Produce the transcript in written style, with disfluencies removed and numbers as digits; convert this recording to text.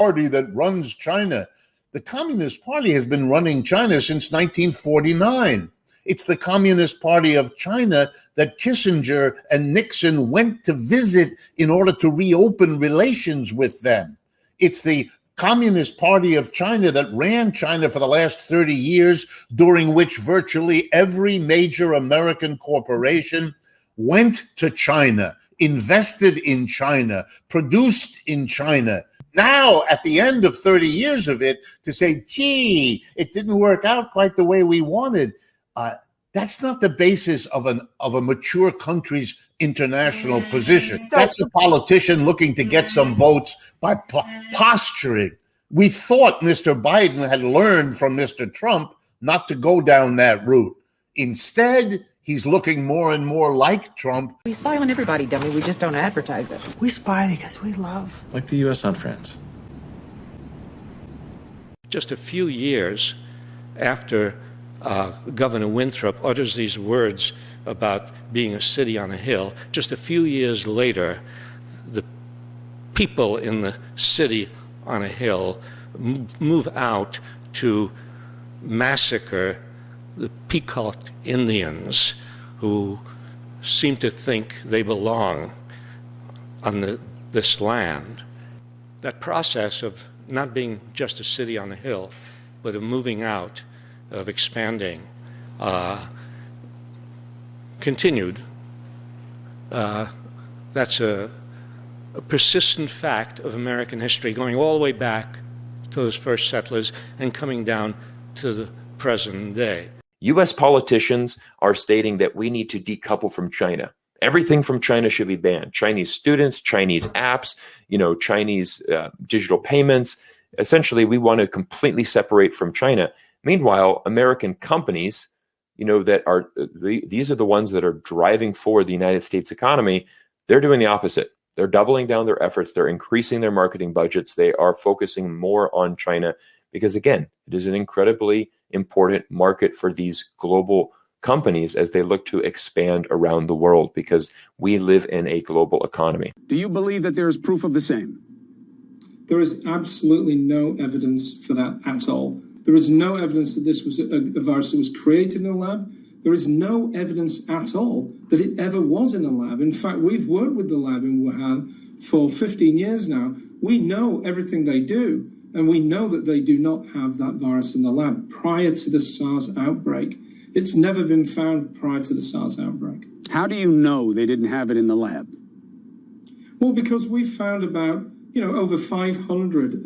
party that runs China. The Communist Party has been running China since 1949. It's the Communist Party of China that Kissinger and Nixon went to visit in order to reopen relations with them. It's the Communist Party of China that ran China for the last 30 years, during which virtually every major American corporation went to China, invested in China, produced in China. Now, at the end of 30 years of it, to say, gee, it didn't work out quite the way we wanted, that's not the basis of a mature country's international position. That's a politician looking to get some votes by posturing. We thought Mr. Biden had learned from Mr. Trump not to go down that route. Instead, he's looking more and more like Trump. We spy on everybody, dummy. We just don't advertise it. We spy because we love. Like the U.S. on France. Just a few years after Governor Winthrop utters these words about being a city on a hill, just a few years later, the people in the city on a hill move out to massacre the Pequot Indians, who seem to think they belong on this land. That process of not being just a city on a hill, but of moving out, of expanding, continued. That's a persistent fact of American history, going all the way back to those first settlers and coming down to the present day. U.S. politicians are stating that we need to decouple from China. Everything from China should be banned. Chinese students, Chinese apps, Chinese digital payments. Essentially, we want to completely separate from China. Meanwhile, American companies, that are these are the ones that are driving forward the United States economy. They're doing the opposite. They're doubling down their efforts. They're increasing their marketing budgets. They are focusing more on China because, again, it is an incredibly important market for these global companies as they look to expand around the world, because we live in a global economy. Do you believe that there is proof of the same? There is absolutely no evidence for that at all. There is no evidence that this was a virus that was created in a lab. There is no evidence at all that it ever was in a lab. In fact, we've worked with the lab in Wuhan for 15 years now. We know everything they do, and we know that they do not have that virus in the lab prior to the SARS outbreak. It's never been found prior to the SARS outbreak. How do you know they didn't have it in the lab? Well, because we found about, over 500